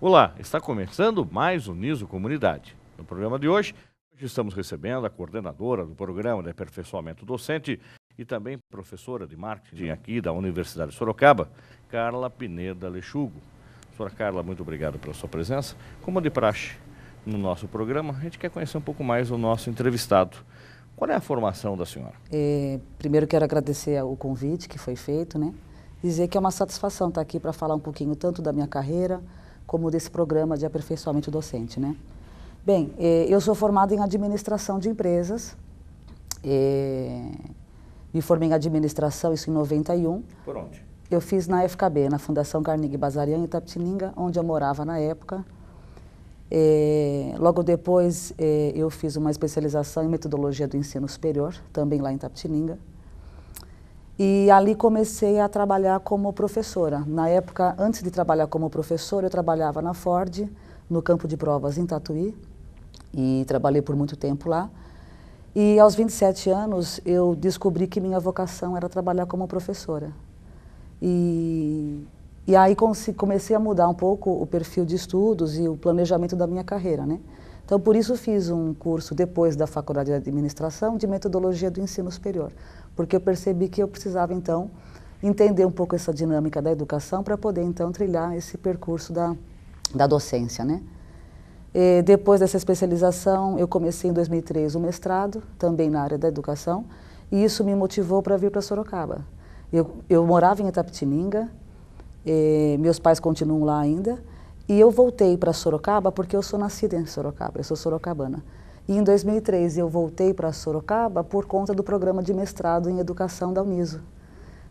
Olá, está começando mais o Niso Comunidade. No programa de hoje estamos recebendo a coordenadora do Programa de Aperfeiçoamento Docente e também professora de marketing aqui da Universidade de Sorocaba, Carla Pineda Lechugo. Senhora Carla, muito obrigado pela sua presença. Como de praxe no nosso programa, a gente quer conhecer um pouco mais o nosso entrevistado. Qual é a formação da senhora? Primeiro quero agradecer o convite que foi feito, né? Dizer que é uma satisfação estar aqui para falar um pouquinho tanto da minha carreira como desse programa de aperfeiçoamento docente, né? Bem, eu sou formada em administração de empresas, me formei em administração, isso em 91. Por onde? Eu fiz na FKB, na Fundação Carnegie Bazarian, em Itapetininga, onde eu morava na época. Logo depois, eu fiz uma especialização em metodologia do ensino superior, também lá em Itapetininga. E ali comecei a trabalhar como professora. Na época, antes de trabalhar como professora, eu trabalhava na Ford, no campo de provas em Tatuí, e trabalhei por muito tempo lá. E aos 27 anos, eu descobri que minha vocação era trabalhar como professora. E aí comecei a mudar um pouco o perfil de estudos e o planejamento da minha carreira, né? Então, por isso fiz um curso, depois da Faculdade de Administração, de Metodologia do Ensino Superior, porque eu percebi que eu precisava, então, entender um pouco essa dinâmica da educação para poder, então, trilhar esse percurso da docência, né? Depois dessa especialização, eu comecei em 2003 o mestrado, também na área da educação, e isso me motivou para vir para Sorocaba. Eu morava em Itapetininga, meus pais continuam lá ainda, e eu voltei para Sorocaba porque eu sou nascida em Sorocaba, eu sou sorocabana. E em 2003 eu voltei para Sorocaba por conta do programa de mestrado em educação da Uniso.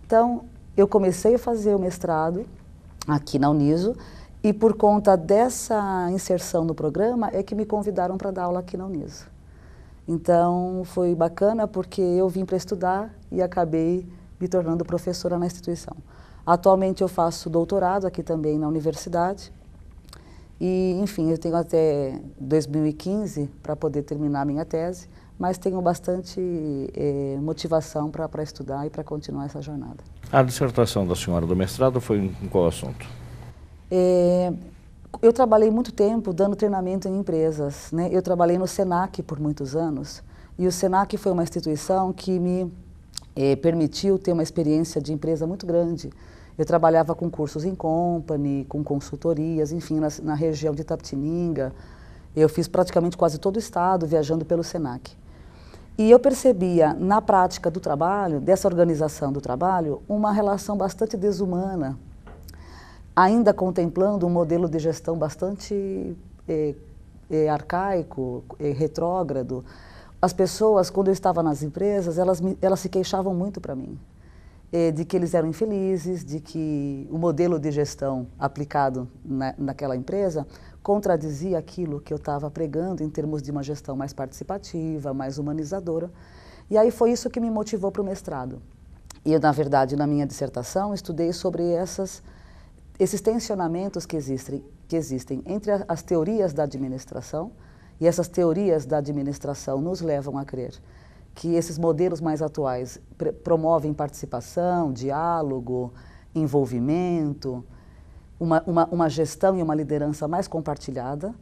Então, eu comecei a fazer o mestrado aqui na Uniso e por conta dessa inserção no programa é que me convidaram para dar aula aqui na Uniso. Então, foi bacana porque eu vim para estudar e acabei me tornando professora na instituição. Atualmente eu faço doutorado aqui também na universidade e, enfim, eu tenho até 2015 para poder terminar a minha tese, mas tenho bastante motivação para estudar e para continuar essa jornada. A dissertação da senhora do mestrado foi em qual assunto? Eu trabalhei muito tempo dando treinamento em empresas, né? Eu trabalhei no Senac por muitos anos e o Senac foi uma instituição que me permitiu ter uma experiência de empresa muito grande. Eu trabalhava com cursos em company, com consultorias, enfim, na região de Itapetininga. Eu fiz praticamente quase todo o estado viajando pelo Senac. E eu percebia na prática do trabalho, dessa organização do trabalho, uma relação bastante desumana, ainda contemplando um modelo de gestão bastante arcaico, retrógrado. As pessoas, quando eu estava nas empresas, elas se queixavam muito para mim, de que eles eram infelizes, de que o modelo de gestão aplicado naquela empresa contradizia aquilo que eu estava pregando em termos de uma gestão mais participativa, mais humanizadora. E aí foi isso que me motivou para o mestrado. E eu, na verdade, na minha dissertação, estudei sobre esses tensionamentos que existem entre as teorias da administração, e essas teorias da administração nos levam a crer que esses modelos mais atuais promovem participação, diálogo, envolvimento, uma gestão e uma liderança mais compartilhada.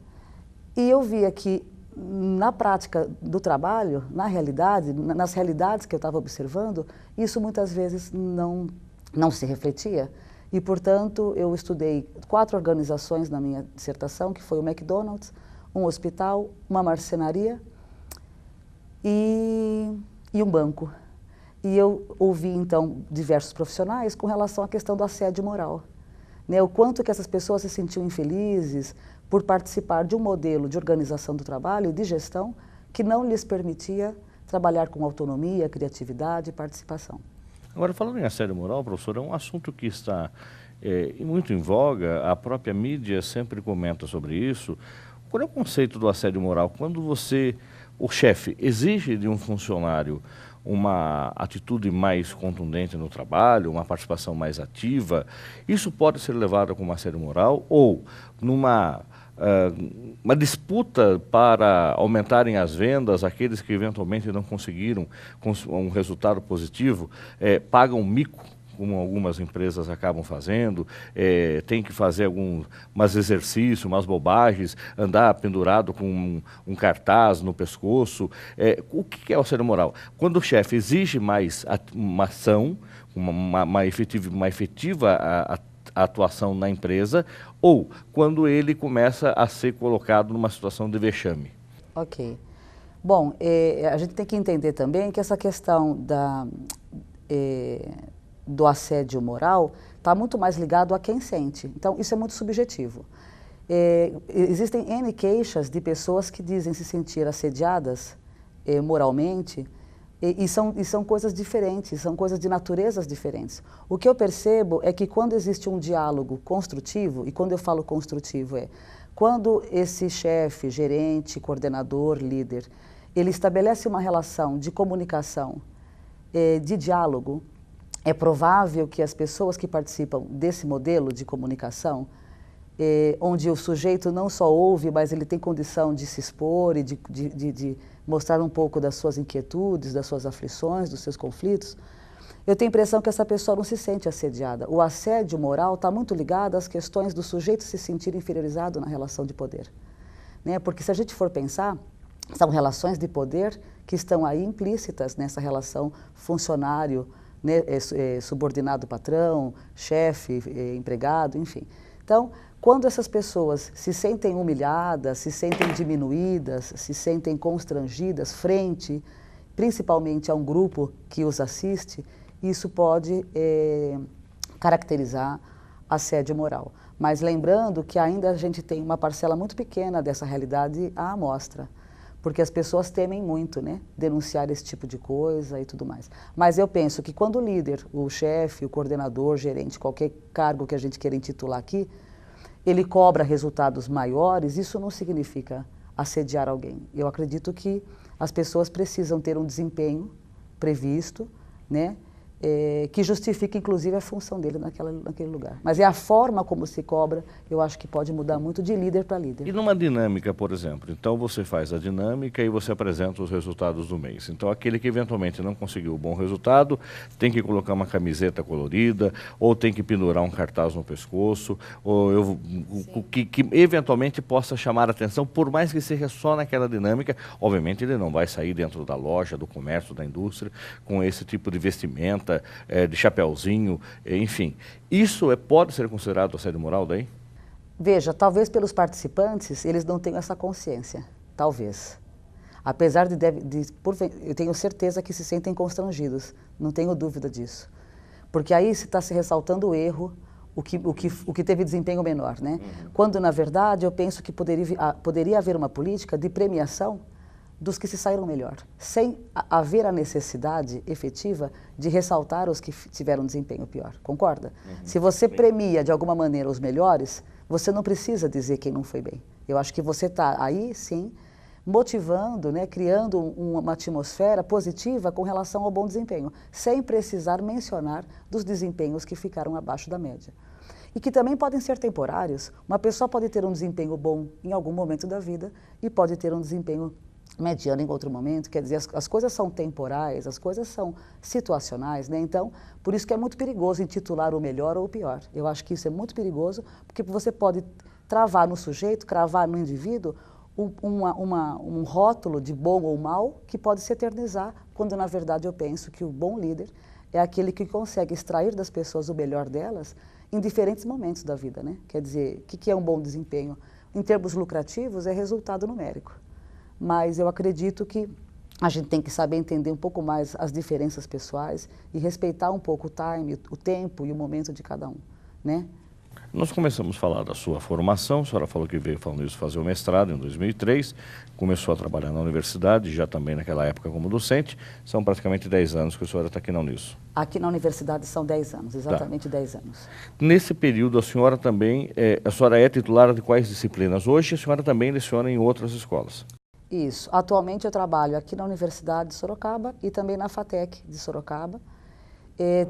E eu via que na prática do trabalho, nas realidades que eu estava observando, isso muitas vezes não se refletia. E, portanto, eu estudei 4 organizações na minha dissertação, que foi o McDonald's, um hospital, uma marcenaria e um banco. E eu ouvi, então, diversos profissionais com relação à questão do assédio moral, né? O quanto que essas pessoas se sentiam infelizes por participar de um modelo de organização do trabalho e de gestão que não lhes permitia trabalhar com autonomia, criatividade e participação. Agora, falando em assédio moral, professor, é um assunto que está muito em voga, a própria mídia sempre comenta sobre isso. Qual é o conceito do assédio moral? Quando o chefe, exige de um funcionário uma atitude mais contundente no trabalho, uma participação mais ativa, isso pode ser levado como assédio moral ou numa uma disputa para aumentarem as vendas, aqueles que eventualmente não conseguiram um resultado positivo, pagam mico como algumas empresas acabam fazendo, tem que fazer umas exercícios, umas bobagens, andar pendurado com um cartaz no pescoço. O que é o assédio moral? Quando o chefe exige mais uma ação, uma efetiva atuação na empresa, ou quando ele começa a ser colocado numa situação de vexame. Ok. Bom, a gente tem que entender também que essa questão do assédio moral está muito mais ligado a quem sente. Então, isso é muito subjetivo. Existem N queixas de pessoas que dizem se sentir assediadas moralmente, e são coisas diferentes, são coisas de naturezas diferentes. O que eu percebo é que quando existe um diálogo construtivo, e quando eu falo construtivo quando esse chefe, gerente, coordenador, líder, ele estabelece uma relação de comunicação, de diálogo, é provável que as pessoas que participam desse modelo de comunicação, onde o sujeito não só ouve, mas ele tem condição de se expor e de mostrar um pouco das suas inquietudes, das suas aflições, dos seus conflitos, eu tenho a impressão que essa pessoa não se sente assediada. O assédio moral está muito ligado às questões do sujeito se sentir inferiorizado na relação de poder. Né? Porque se a gente for pensar, são relações de poder que estão aí implícitas nessa relação funcionário, né? Subordinado patrão, chefe, empregado, enfim. Então, quando essas pessoas se sentem humilhadas, se sentem diminuídas, se sentem constrangidas frente, principalmente a um grupo que os assiste, isso pode caracterizar assédio moral. Mas lembrando que ainda a gente tem uma parcela muito pequena dessa realidade à amostra, porque as pessoas temem muito, né, denunciar esse tipo de coisa e tudo mais. Mas eu penso que quando o líder, o chefe, o coordenador, gerente, qualquer cargo que a gente queira intitular aqui, ele cobra resultados maiores, isso não significa assediar alguém. Eu acredito que as pessoas precisam ter um desempenho previsto, né, que justifique, inclusive, a função dele naquele lugar. Mas é a forma como se cobra, eu acho que pode mudar muito de líder para líder. E numa dinâmica, por exemplo, então você faz a dinâmica e você apresenta os resultados do mês. Então aquele que eventualmente não conseguiu o bom resultado, tem que colocar uma camiseta colorida, ou tem que pendurar um cartaz no pescoço, ou que eventualmente possa chamar a atenção, por mais que seja só naquela dinâmica. Obviamente ele não vai sair dentro da loja, do comércio, da indústria, com esse tipo de vestimenta, de chapéuzinho, enfim. Isso pode ser considerado assédio moral daí? Veja, talvez pelos participantes eles não tenham essa consciência, talvez. Apesar eu tenho certeza que se sentem constrangidos, não tenho dúvida disso. Porque aí se está se ressaltando o erro, o que teve desempenho menor, né? Quando, na verdade, eu penso que poderia haver uma política de premiação dos que se saíram melhor, sem haver a necessidade efetiva de ressaltar os que tiveram desempenho pior, concorda? Se você premia de alguma maneira os melhores, você não precisa dizer quem não foi bem. Eu acho que você está aí, sim, motivando, né, criando uma atmosfera positiva com relação ao bom desempenho, sem precisar mencionar dos desempenhos que ficaram abaixo da média. E que também podem ser temporários. Uma pessoa pode ter um desempenho bom em algum momento da vida e pode ter um desempenho mediano em outro momento, quer dizer, as coisas são temporais, as coisas são situacionais, né? Então, por isso que é muito perigoso intitular o melhor ou o pior. Eu acho que isso é muito perigoso, porque você pode travar no sujeito, cravar no indivíduo, um rótulo de bom ou mal que pode se eternizar, quando na verdade eu penso que o bom líder é aquele que consegue extrair das pessoas o melhor delas em diferentes momentos da vida, né? Quer dizer, o que é um bom desempenho? Em termos lucrativos, é resultado numérico. Mas eu acredito que a gente tem que saber entender um pouco mais as diferenças pessoais e respeitar um pouco o tempo e o momento de cada um, né? Nós começamos a falar da sua formação, a senhora falou que veio falando isso fazer o mestrado em 2003, começou a trabalhar na universidade, já também naquela época como docente, são praticamente 10 anos que a senhora está aqui na Uniso. Aqui na universidade são 10 anos, exatamente 10 anos. Nesse período a senhora também, a senhora é titular de quais disciplinas? Hoje a senhora também leciona em outras escolas? Isso. Atualmente eu trabalho aqui na Universidade de Sorocaba e também na FATEC de Sorocaba.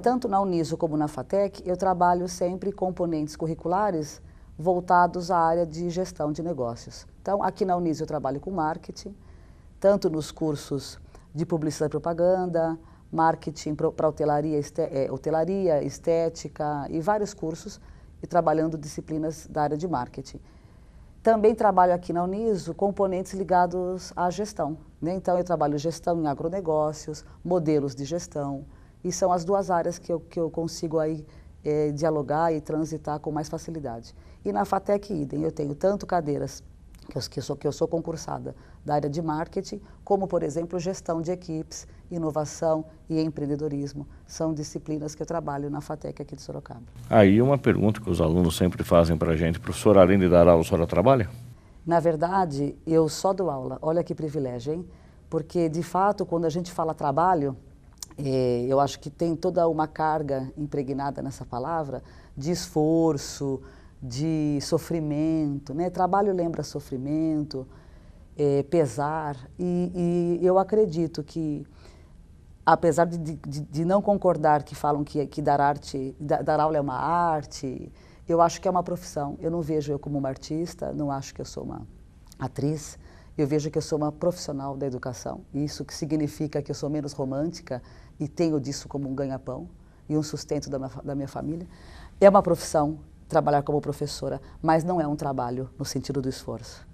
Tanto na Uniso como na FATEC, eu trabalho sempre componentes curriculares voltados à área de gestão de negócios. Então, aqui na Uniso eu trabalho com marketing, tanto nos cursos de publicidade e propaganda, marketing para hotelaria, estética e vários cursos, e trabalhando disciplinas da área de marketing. Também trabalho aqui na Uniso componentes ligados à gestão, né? Então eu trabalho gestão em agronegócios, modelos de gestão, e são as duas áreas que eu consigo aí dialogar e transitar com mais facilidade. E na FATEC idem, eu tenho tanto cadeiras que eu sou concursada da área de marketing, como, por exemplo, gestão de equipes, inovação e empreendedorismo. São disciplinas que eu trabalho na FATEC aqui de Sorocaba. Aí uma pergunta que os alunos sempre fazem para a gente: professora, além de dar aula, a senhora trabalha? Na verdade, eu só dou aula. Olha que privilégio, hein? Porque, de fato, quando a gente fala trabalho, eu acho que tem toda uma carga impregnada nessa palavra de esforço, de sofrimento, né? Trabalho lembra sofrimento, pesar, e eu acredito que, apesar de não concordar que falam que dar aula é uma arte, eu acho que é uma profissão. Eu não vejo eu como uma artista, não acho que eu sou uma atriz, eu vejo que eu sou uma profissional da educação. Isso que significa que eu sou menos romântica e tenho disso como um ganha-pão e um sustento da minha família. É uma profissão trabalhar como professora, mas não é um trabalho no sentido do esforço.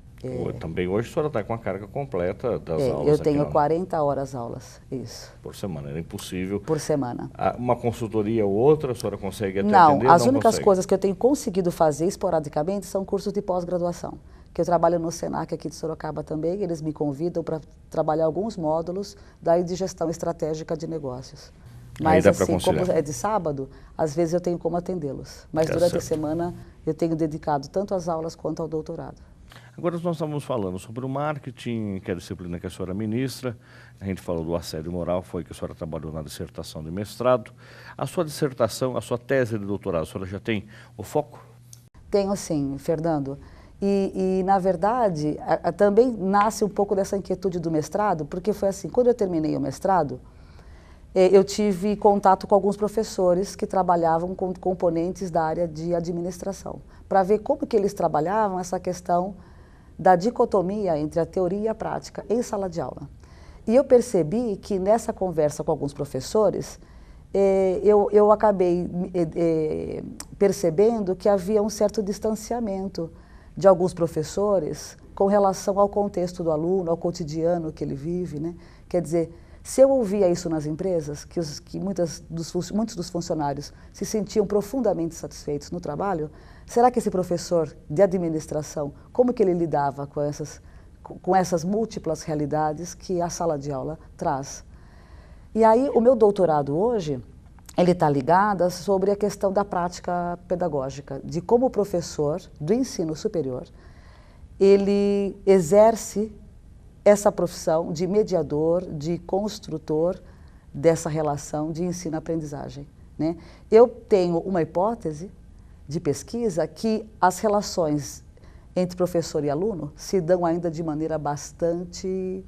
Também hoje a senhora está com a carga completa das aulas. Eu tenho 40 horas aulas, isso. Por semana, era impossível. Por semana. Uma consultoria ou outra, a senhora consegue até não, atender? As únicas coisas que eu tenho conseguido fazer esporadicamente são cursos de pós-graduação, que eu trabalho no Senac aqui de Sorocaba também, eles me convidam para trabalhar alguns módulos daí de gestão estratégica de negócios. Mas assim, como é de sábado, às vezes eu tenho como atendê-los. Mas durante a semana eu tenho dedicado tanto às aulas quanto ao doutorado. Agora nós estamos falando sobre o marketing, que é a disciplina que a senhora ministra. A gente falou do assédio moral, foi que a senhora trabalhou na dissertação de mestrado. A sua dissertação, a sua tese de doutorado, a senhora já tem o foco? Tenho sim, Fernando. E na verdade, também nasce um pouco dessa inquietude do mestrado, porque foi assim, quando eu terminei o mestrado, eu tive contato com alguns professores que trabalhavam com componentes da área de administração, para ver como que eles trabalhavam essa questão da dicotomia entre a teoria e a prática em sala de aula. E eu percebi que nessa conversa com alguns professores, eu acabei percebendo que havia um certo distanciamento de alguns professores com relação ao contexto do aluno, ao cotidiano que ele vive, né? Quer dizer, se eu ouvia isso nas empresas, que muitos dos funcionários se sentiam profundamente satisfeitos no trabalho, será que esse professor de administração, como que ele lidava com essas múltiplas realidades que a sala de aula traz? E aí o meu doutorado hoje, ele está ligado sobre a questão da prática pedagógica, de como o professor do ensino superior, ele exerce essa profissão de mediador, de construtor dessa relação de ensino-aprendizagem, né? Eu tenho uma hipótese de pesquisa que as relações entre professor e aluno se dão ainda de maneira bastante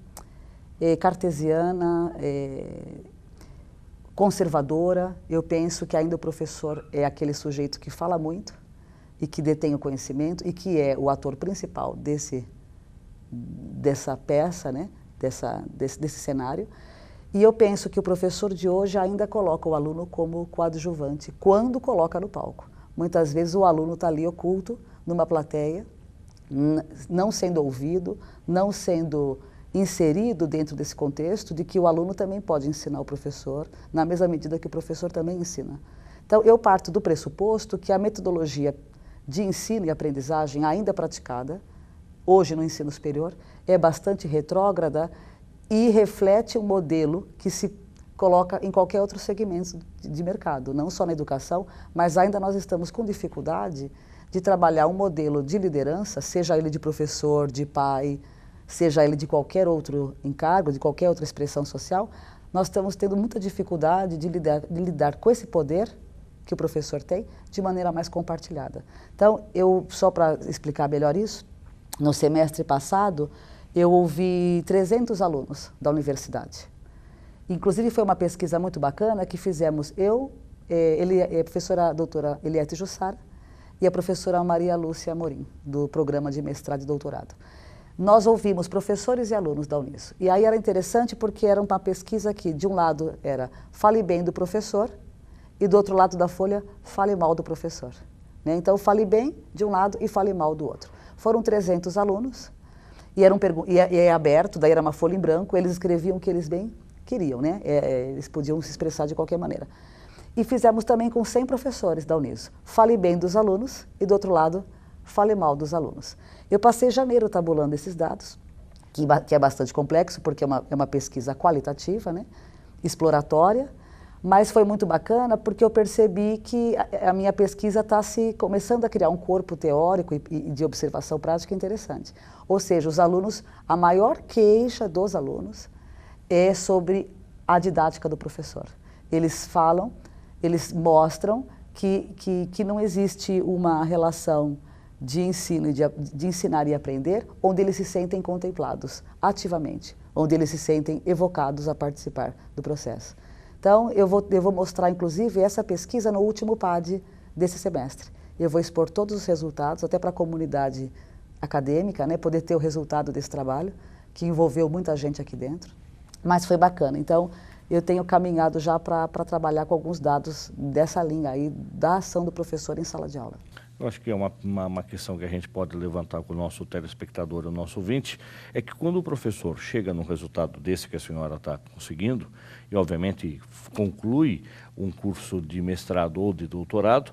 cartesiana, conservadora. Eu penso que ainda o professor é aquele sujeito que fala muito e que detém o conhecimento e que é o ator principal dessa peça, né? desse cenário. E eu penso que o professor de hoje ainda coloca o aluno como coadjuvante, quando coloca no palco. Muitas vezes o aluno está ali oculto, numa plateia, não sendo ouvido, não sendo inserido dentro desse contexto de que o aluno também pode ensinar o professor, na mesma medida que o professor também ensina. Então, eu parto do pressuposto que a metodologia de ensino e aprendizagem ainda praticada, hoje no ensino superior, é bastante retrógrada e reflete um modelo que se coloca em qualquer outro segmento de mercado, não só na educação, mas ainda nós estamos com dificuldade de trabalhar um modelo de liderança, seja ele de professor, de pai, seja ele de qualquer outro encargo, de qualquer outra expressão social. Nós estamos tendo muita dificuldade de lidar com esse poder que o professor tem de maneira mais compartilhada. Então, só para explicar melhor isso, no semestre passado, eu ouvi 300 alunos da universidade. Inclusive, foi uma pesquisa muito bacana que fizemos a professora doutora Eliette Jussara e a professora Maria Lúcia Amorim, do programa de mestrado e doutorado. nós ouvimos professores e alunos da Uniso. E aí era interessante porque era uma pesquisa que, de um lado, era fale bem do professor e do outro lado da folha, fale mal do professor. Né? Então, fale bem de um lado e fale mal do outro. Foram 300 alunos e é aberto, daí era uma folha em branco, eles escreviam o que eles bem queriam, né? Eles podiam se expressar de qualquer maneira. E fizemos também com 100 professores da Uniso. Fale bem dos alunos e, do outro lado, fale mal dos alunos. Eu passei janeiro tabulando esses dados, que é bastante complexo, porque é uma pesquisa qualitativa, né? Exploratória, mas foi muito bacana porque eu percebi que a minha pesquisa está começando a criar um corpo teórico e de observação prática interessante. Ou seja, os alunos, a maior queixa dos alunos é sobre a didática do professor. Eles falam, eles mostram que não existe uma relação de ensino, de ensinar e aprender, onde eles se sentem contemplados ativamente, onde eles se sentem evocados a participar do processo. Então, eu vou mostrar, inclusive, essa pesquisa no último PAD desse semestre. Eu vou expor todos os resultados, até para a comunidade acadêmica, né, poder ter o resultado desse trabalho, que envolveu muita gente aqui dentro, mas foi bacana. Então, eu tenho caminhado já para trabalhar com alguns dados dessa linha aí, da ação do professor em sala de aula. Eu acho que é uma questão que a gente pode levantar com o nosso telespectador, o nosso ouvinte, é que quando o professor chega num resultado desse que a senhora está conseguindo, e obviamente conclui um curso de mestrado ou de doutorado,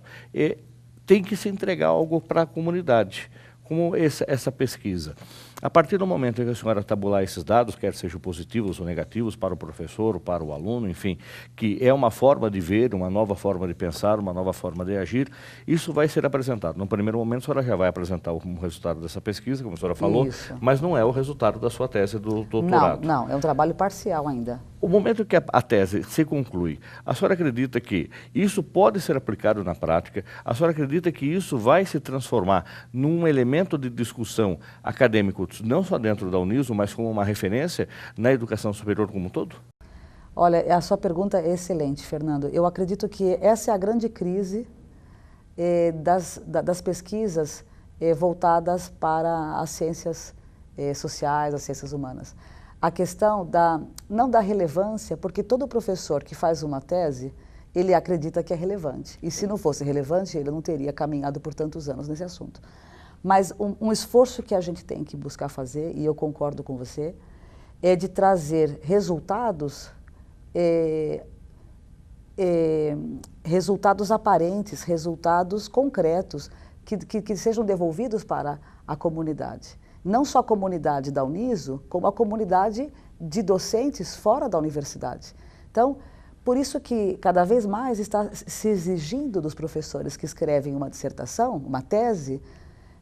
tem que se entregar algo para a comunidade, como essa pesquisa. A partir do momento em que a senhora tabular esses dados, quer sejam positivos ou negativos, para o professor ou para o aluno, enfim, que é uma forma de ver, uma nova forma de pensar, uma nova forma de agir, isso vai ser apresentado. No primeiro momento, a senhora já vai apresentar o resultado dessa pesquisa, como a senhora falou, isso, mas não é o resultado da sua tese do doutorado. Não, é um trabalho parcial ainda. O momento que a tese se conclui, a senhora acredita que isso pode ser aplicado na prática? A senhora acredita que isso vai se transformar num elemento de discussão acadêmico, não só dentro da Uniso, mas como uma referência na educação superior como um todo? Olha, a sua pergunta é excelente, Fernando. Eu acredito que essa é a grande crise das pesquisas voltadas para as ciências sociais, as ciências humanas. A questão não da relevância, porque todo professor que faz uma tese, ele acredita que é relevante. E se não fosse relevante, ele não teria caminhado por tantos anos nesse assunto. Mas um esforço que a gente tem que buscar fazer, e eu concordo com você, é de trazer resultados, resultados aparentes, resultados concretos, que sejam devolvidos para a comunidade. Não só a comunidade da Uniso, como a comunidade de docentes fora da universidade. Então, por isso que cada vez mais está se exigindo dos professores que escrevem uma dissertação, uma tese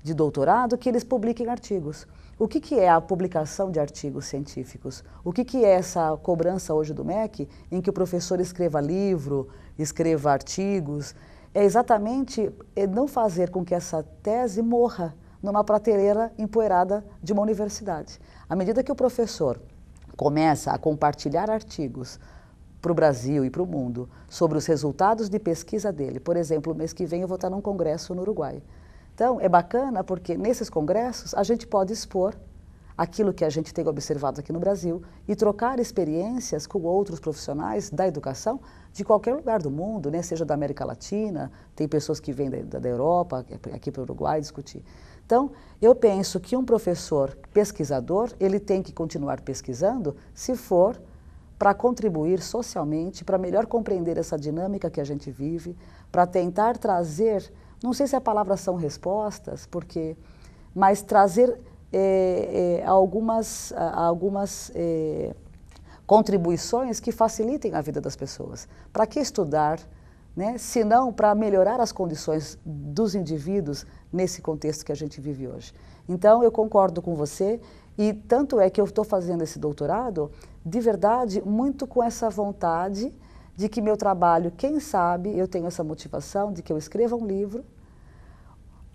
de doutorado, que eles publiquem artigos. O que é a publicação de artigos científicos? O que é essa cobrança hoje do MEC, em que o professor escreva livro, escreva artigos? É exatamente não fazer com que essa tese morra numa prateleira empoeirada de uma universidade. À medida que o professor começa a compartilhar artigos para o Brasil e para o mundo sobre os resultados de pesquisa dele, por exemplo, o mês que vem eu vou estar num congresso no Uruguai. Então, é bacana porque nesses congressos a gente pode expor aquilo que a gente tem observado aqui no Brasil e trocar experiências com outros profissionais da educação de qualquer lugar do mundo, né? Seja da América Latina, tem pessoas que vêm da Europa, aqui para o Uruguai discutir. Então, eu penso que um professor pesquisador, ele tem que continuar pesquisando se for para contribuir socialmente, para melhor compreender essa dinâmica que a gente vive, para tentar trazer, não sei se a palavra são respostas, mas trazer algumas contribuições que facilitem a vida das pessoas. Para que estudar, né? Se não para melhorar as condições dos indivíduos nesse contexto que a gente vive hoje. Então, eu concordo com você e tanto é que eu estou fazendo esse doutorado, de verdade, muito com essa vontade de que meu trabalho, quem sabe, eu tenho essa motivação de que eu escreva um livro.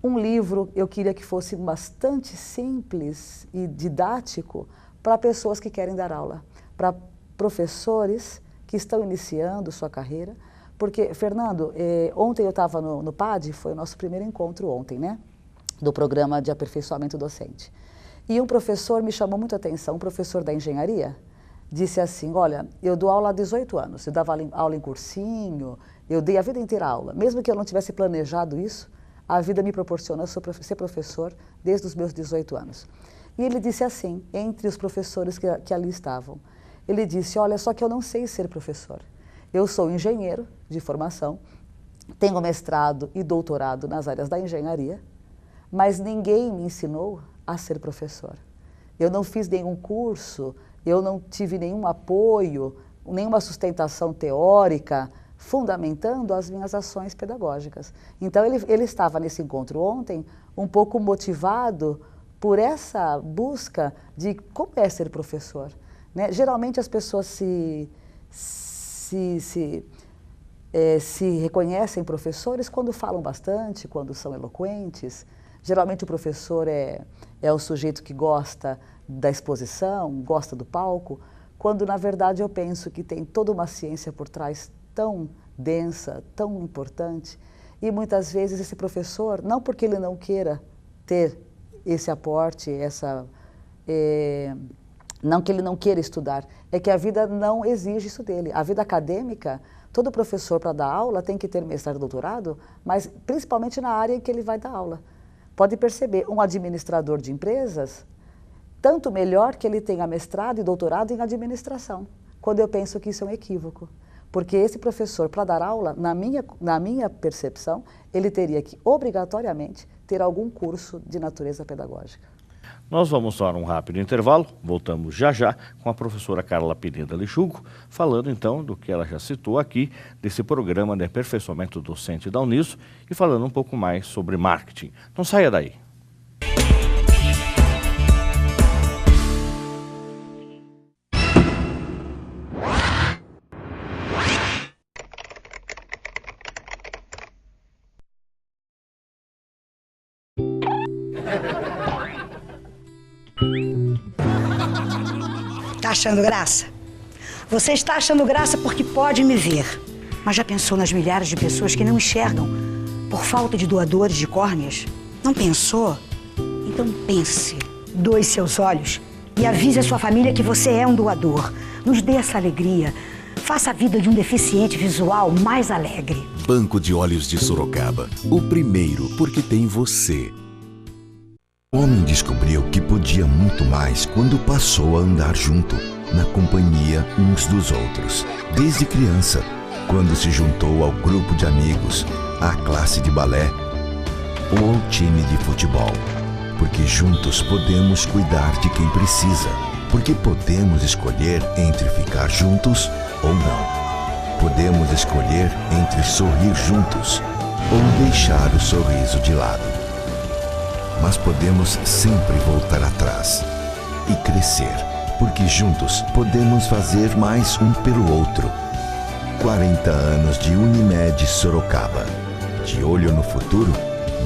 Um livro eu queria que fosse bastante simples e didático para pessoas que querem dar aula, para professores que estão iniciando sua carreira. Porque, Fernando, ontem eu estava no PAD, foi o nosso primeiro encontro ontem, né? Do programa de aperfeiçoamento docente. E um professor me chamou muito a atenção, um professor da engenharia, disse assim, olha, eu dou aula há 18 anos, eu dava aula em cursinho, eu dei a vida inteira aula. Mesmo que eu não tivesse planejado isso, a vida me proporcionou ser professor desde os meus 18 anos. E ele disse assim, entre os professores que ali estavam, ele disse, olha, só que eu não sei ser professor. Eu sou engenheiro de formação, tenho mestrado e doutorado nas áreas da engenharia, mas ninguém me ensinou a ser professor. Eu não fiz nenhum curso, eu não tive nenhum apoio, nenhuma sustentação teórica fundamentando as minhas ações pedagógicas. Então ele estava nesse encontro ontem um pouco motivado por essa busca de como é ser professor, né? Geralmente as pessoas se reconhecem professores quando falam bastante, quando são eloquentes. Geralmente o professor é o sujeito que gosta da exposição, gosta do palco, quando na verdade eu penso que tem toda uma ciência por trás tão densa, tão importante, e muitas vezes esse professor, não porque ele não queira ter esse aporte, não que ele não queira estudar, é que a vida não exige isso dele. A vida acadêmica, todo professor para dar aula tem que ter mestrado e doutorado, mas principalmente na área em que ele vai dar aula. Pode perceber, um administrador de empresas, tanto melhor que ele tenha mestrado e doutorado em administração, quando eu penso que isso é um equívoco. Porque esse professor, para dar aula, na minha percepção, ele teria que, obrigatoriamente, ter algum curso de natureza pedagógica. Nós vamos dar um rápido intervalo, voltamos já já com a professora Carla Pineda Lechugo, falando então do que ela já citou aqui, desse programa de aperfeiçoamento docente da Uniso e falando um pouco mais sobre marketing. Não saia daí. Tá achando graça? Você está achando graça porque pode me ver. Mas já pensou nas milhares de pessoas que não enxergam por falta de doadores de córneas? Não pensou? Então pense. Doe seus olhos e avise a sua família que você é um doador. Nos dê essa alegria. Faça a vida de um deficiente visual mais alegre. Banco de Olhos de Sorocaba. O primeiro porque tem você. O homem descobriu que podia muito mais quando passou a andar junto, na companhia uns dos outros. Desde criança, quando se juntou ao grupo de amigos, à classe de balé ou ao time de futebol. Porque juntos podemos cuidar de quem precisa. Porque podemos escolher entre ficar juntos ou não. Podemos escolher entre sorrir juntos ou deixar o sorriso de lado. Mas podemos sempre voltar atrás e crescer, porque juntos podemos fazer mais um pelo outro. 40 anos de Unimed Sorocaba. De olho no futuro,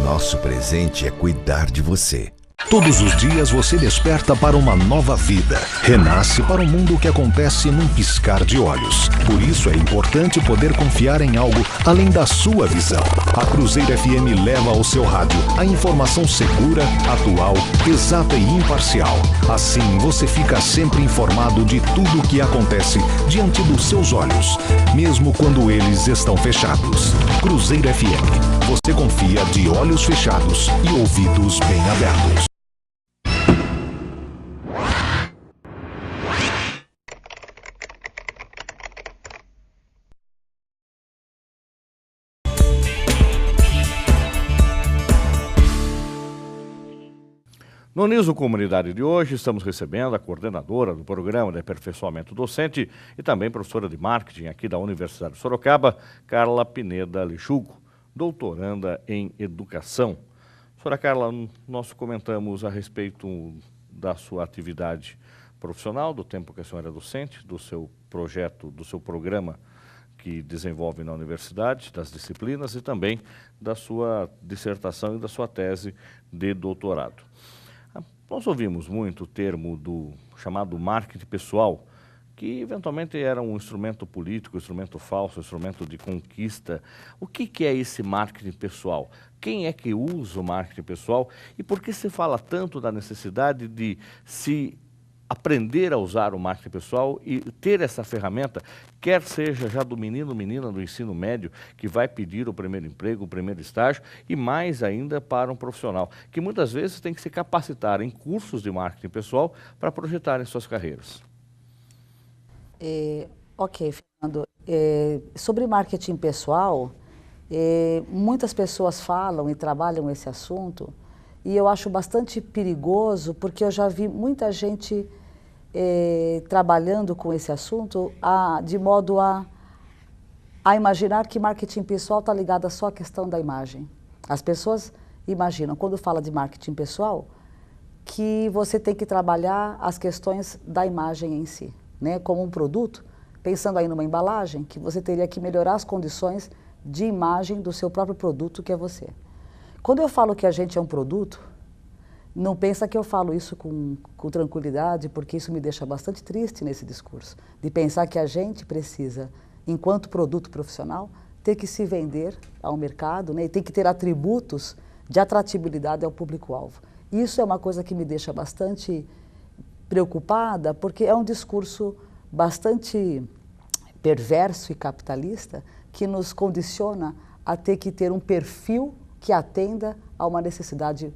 nosso presente é cuidar de você. Todos os dias você desperta para uma nova vida. Renasce para um mundo que acontece num piscar de olhos. Por isso é importante poder confiar em algo além da sua visão. A Cruzeiro FM leva ao seu rádio a informação segura, atual, exata e imparcial. Assim você fica sempre informado de tudo o que acontece diante dos seus olhos, mesmo quando eles estão fechados. Cruzeiro FM. Você confia de olhos fechados e ouvidos bem abertos. No Uniso Comunidade de hoje, estamos recebendo a coordenadora do Programa de Aperfeiçoamento Docente e também professora de Marketing aqui da Universidade de Sorocaba, Carla Pineda Lechugo, doutoranda em Educação. Professora Carla, nós comentamos a respeito da sua atividade profissional, do tempo que a senhora é docente, do seu projeto, do seu programa que desenvolve na universidade, das disciplinas e também da sua dissertação e da sua tese de doutorado. Nós ouvimos muito o termo do chamado marketing pessoal, que eventualmente era um instrumento político, instrumento falso, instrumento de conquista. O que é esse marketing pessoal? Quem é que usa o marketing pessoal e por que se fala tanto da necessidade de se aprender a usar o marketing pessoal e ter essa ferramenta, quer seja já do menino ou menina do ensino médio, que vai pedir o primeiro emprego, o primeiro estágio, e mais ainda para um profissional, que muitas vezes tem que se capacitar em cursos de marketing pessoal para projetarem suas carreiras. Ok, Fernando. Sobre marketing pessoal, muitas pessoas falam e trabalham esse assunto, e eu acho bastante perigoso, porque eu já vi muita gente trabalhando com esse assunto de modo a imaginar que marketing pessoal está ligado só à questão da imagem. As pessoas imaginam, quando fala de marketing pessoal, que você tem que trabalhar as questões da imagem em si, né? Como um produto, pensando aí numa embalagem, que você teria que melhorar as condições de imagem do seu próprio produto, que é você. Quando eu falo que a gente é um produto, não pensa que eu falo isso com tranquilidade, porque isso me deixa bastante triste nesse discurso, de pensar que a gente precisa, enquanto produto profissional, ter que se vender ao mercado, né, e tem que ter atributos de atratividade ao público-alvo. Isso é uma coisa que me deixa bastante preocupada, porque é um discurso bastante perverso e capitalista que nos condiciona a ter que ter um perfil que atenda a uma necessidade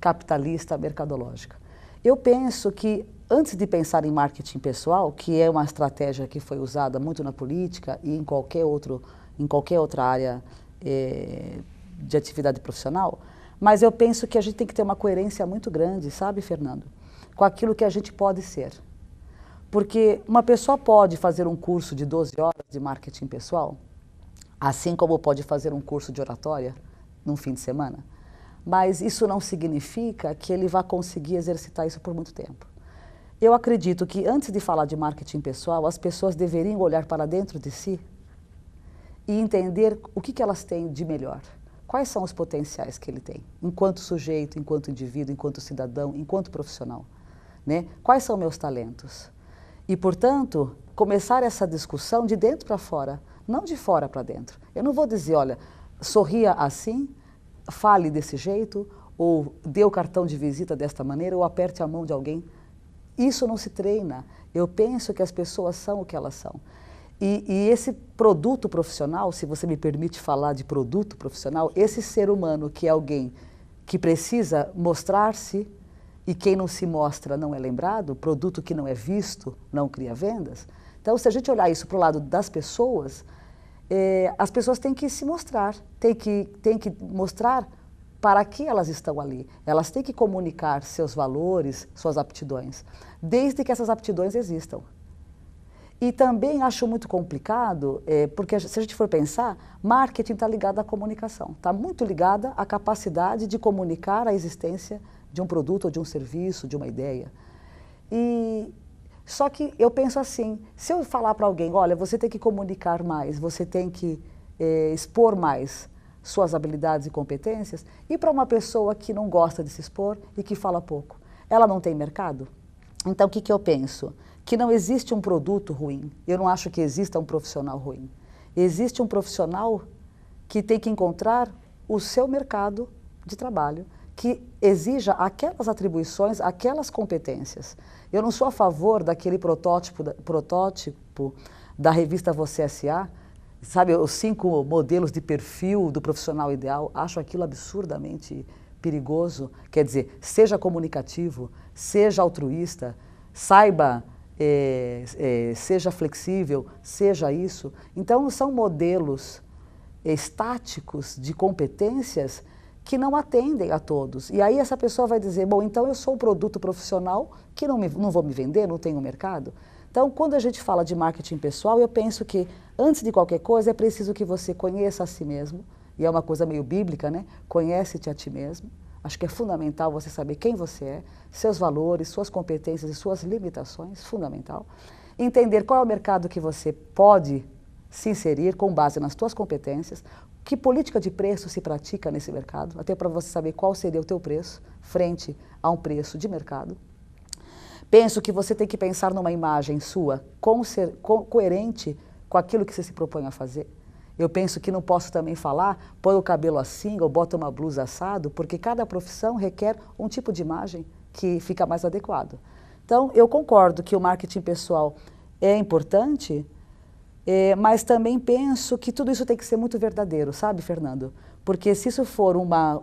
capitalista mercadológica. Eu penso que, antes de pensar em marketing pessoal, que é uma estratégia que foi usada muito na política e em qualquer outra área de atividade profissional, mas eu penso que a gente tem que ter uma coerência muito grande, sabe, Fernando, com aquilo que a gente pode ser. Porque uma pessoa pode fazer um curso de 12 horas de marketing pessoal, assim como pode fazer um curso de oratória num fim de semana. Mas isso não significa que ele vai conseguir exercitar isso por muito tempo. Eu acredito que, antes de falar de marketing pessoal, as pessoas deveriam olhar para dentro de si e entender o que elas têm de melhor. Quais são os potenciais que ele tem, enquanto sujeito, enquanto indivíduo, enquanto cidadão, enquanto profissional, né? Quais são meus talentos? E, portanto, começar essa discussão de dentro para fora, não de fora para dentro. Eu não vou dizer, olha, sorria assim, fale desse jeito, ou dê o cartão de visita desta maneira, ou aperte a mão de alguém. Isso não se treina. Eu penso que as pessoas são o que elas são. E esse produto profissional, se você me permite falar de produto profissional, esse ser humano que é alguém que precisa mostrar-se, e quem não se mostra não é lembrado, produto que não é visto não cria vendas. Então, se a gente olhar isso para o lado das pessoas, as pessoas têm que se mostrar, têm que mostrar para que elas estão ali. Elas têm que comunicar seus valores, suas aptidões, desde que essas aptidões existam. E também acho muito complicado, porque se a gente for pensar, marketing está ligado à comunicação, está muito ligada à capacidade de comunicar a existência de um produto ou de um serviço, de uma ideia. Só que eu penso assim, se eu falar para alguém, olha, você tem que comunicar mais, você tem que expor mais suas habilidades e competências, e para uma pessoa que não gosta de se expor e que fala pouco, ela não tem mercado? Então, o que eu penso? Que não existe um produto ruim, eu não acho que exista um profissional ruim. Existe um profissional que tem que encontrar o seu mercado de trabalho, que exija aquelas atribuições, aquelas competências. Eu não sou a favor daquele protótipo da revista Você S.A., sabe, os 5 modelos de perfil do profissional ideal. Acho aquilo absurdamente perigoso. Quer dizer, seja comunicativo, seja altruísta, saiba, seja flexível, seja isso. Então, são modelos estáticos de competências que não atendem a todos. E aí essa pessoa vai dizer, bom, então eu sou um produto profissional que não vou me vender, não tenho mercado. Então, quando a gente fala de marketing pessoal, eu penso que, antes de qualquer coisa, é preciso que você conheça a si mesmo, e é uma coisa meio bíblica, né? Conhece-te a ti mesmo. Acho que é fundamental você saber quem você é, seus valores, suas competências e suas limitações, fundamental. Entender qual é o mercado que você pode se inserir com base nas suas competências, que política de preço se pratica nesse mercado, até para você saber qual seria o teu preço frente a um preço de mercado. Penso que você tem que pensar numa imagem sua coerente com aquilo que você se propõe a fazer. Eu penso que não posso também falar, põe o cabelo assim ou bota uma blusa assado, porque cada profissão requer um tipo de imagem que fica mais adequado. Então, eu concordo que o marketing pessoal é importante, mas também penso que tudo isso tem que ser muito verdadeiro, sabe, Fernando? Porque se isso for uma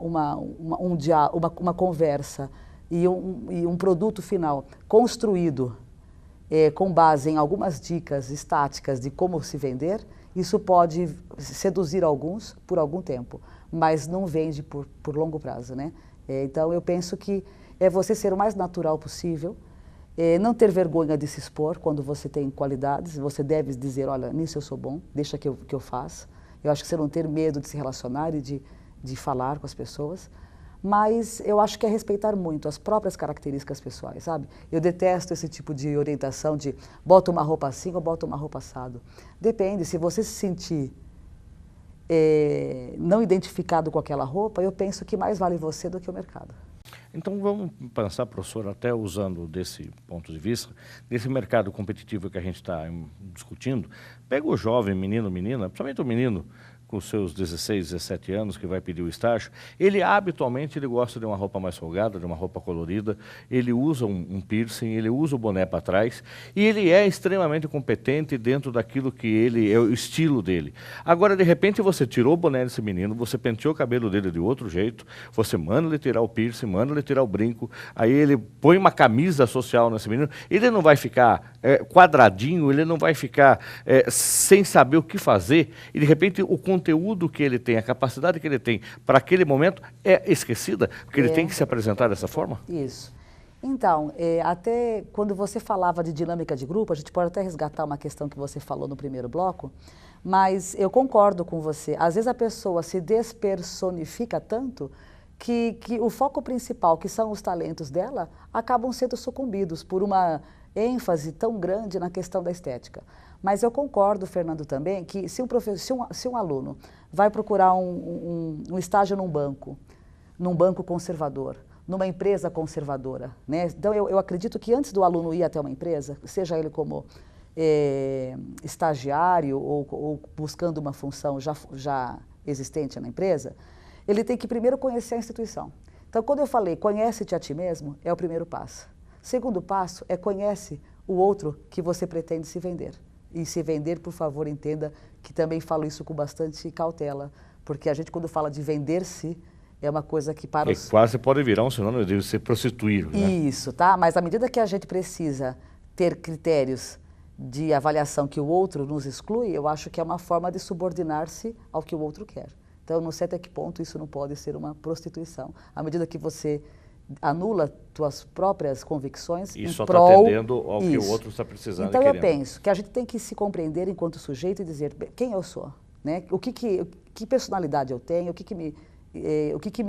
conversa e um produto final construído com base em algumas dicas estáticas de como se vender, isso pode seduzir alguns por algum tempo, mas não vende por longo prazo, né? Então, eu penso que é você ser o mais natural possível, não ter vergonha de se expor quando você tem qualidades, você deve dizer, olha, nisso eu sou bom, deixa que eu faça. Eu acho que você não ter medo de se relacionar e de falar com as pessoas, mas eu acho que é respeitar muito as próprias características pessoais, sabe? Eu detesto esse tipo de orientação de bota uma roupa assim ou bota uma roupa assado. Depende, se você se sentir não identificado com aquela roupa, eu penso que mais vale você do que o mercado. Então vamos pensar, professor, até usando desse ponto de vista, desse mercado competitivo que a gente está discutindo. Pega o jovem menino, menina, principalmente o menino com seus 16, 17 anos, que vai pedir o estágio, ele habitualmente gosta de uma roupa mais folgada, de uma roupa colorida, ele usa um piercing, ele usa o boné para trás, e ele é extremamente competente dentro daquilo que ele é o estilo dele. Agora, de repente, você tirou o boné desse menino, você penteou o cabelo dele de outro jeito, você manda ele tirar o piercing, manda ele tirar o brinco, aí ele põe uma camisa social nesse menino, ele não vai ficar quadradinho, ele não vai ficar sem saber o que fazer, e de repente o conteúdo que ele tem, a capacidade que ele tem para aquele momento é esquecida, porque ele tem que se apresentar dessa forma? Isso. Então, até quando você falava de dinâmica de grupo, a gente pode até resgatar uma questão que você falou no primeiro bloco, mas eu concordo com você. Às vezes a pessoa se despersonifica tanto que o foco principal, que são os talentos dela, acabam sendo sucumbidos por uma ênfase tão grande na questão da estética. Mas eu concordo, Fernando, também, que se um aluno vai procurar um estágio num banco conservador, numa empresa conservadora, né? Então, eu acredito que antes do aluno ir até uma empresa, seja ele como estagiário ou buscando uma função já existente na empresa, ele tem que primeiro conhecer a instituição. Então, quando eu falei conhece-te a ti mesmo, é o primeiro passo. Segundo passo é conhece o outro que você pretende se vender. E se vender, por favor, entenda que também falo isso com bastante cautela, porque a gente, quando fala de vender-se, é uma coisa que para os... quase pode virar um sinônimo de se prostituir, né? Isso, tá? Mas à medida que a gente precisa ter critérios de avaliação que o outro nos exclui, eu acho que é uma forma de subordinar-se ao que o outro quer. Então, eu não sei até que ponto isso não pode ser uma prostituição. À medida que você anula suas próprias convicções e só está atendendo ao que o outro está precisando. Então, eu penso que a gente tem que se compreender enquanto sujeito e dizer quem eu sou, né? Que personalidade eu tenho, o que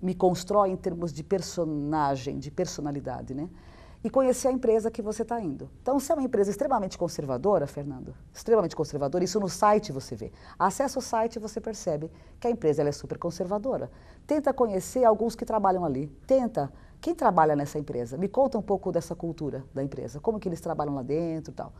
me constrói em termos de personagem, de personalidade, né? E conhecer a empresa que você está indo. Então, se é uma empresa extremamente conservadora, Fernando, extremamente conservadora, isso no site você vê. Acessa o site e você percebe que a empresa ela é super conservadora. Tenta conhecer alguns que trabalham ali. Tenta. Quem trabalha nessa empresa? Me conta um pouco dessa cultura da empresa. Como que eles trabalham lá dentro e tal.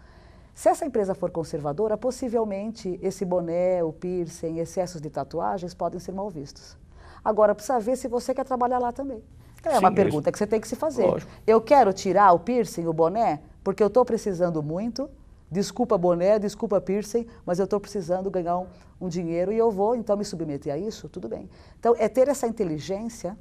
Se essa empresa for conservadora, possivelmente esse boné, o piercing, excessos de tatuagens podem ser mal vistos. Agora, precisa ver se você quer trabalhar lá também. É uma pergunta que você tem que se fazer. Lógico. Eu quero tirar o piercing, o boné, porque eu estou precisando muito. Desculpa boné, desculpa piercing, mas eu estou precisando ganhar um dinheiro e eu vou, então, me submeter a isso? Tudo bem. Então, é ter essa inteligência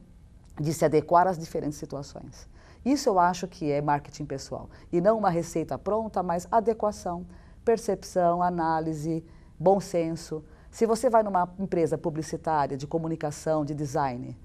de se adequar às diferentes situações. Isso eu acho que é marketing pessoal. E não uma receita pronta, mas adequação, percepção, análise, bom senso. Se você vai numa empresa publicitária, de comunicação, de design,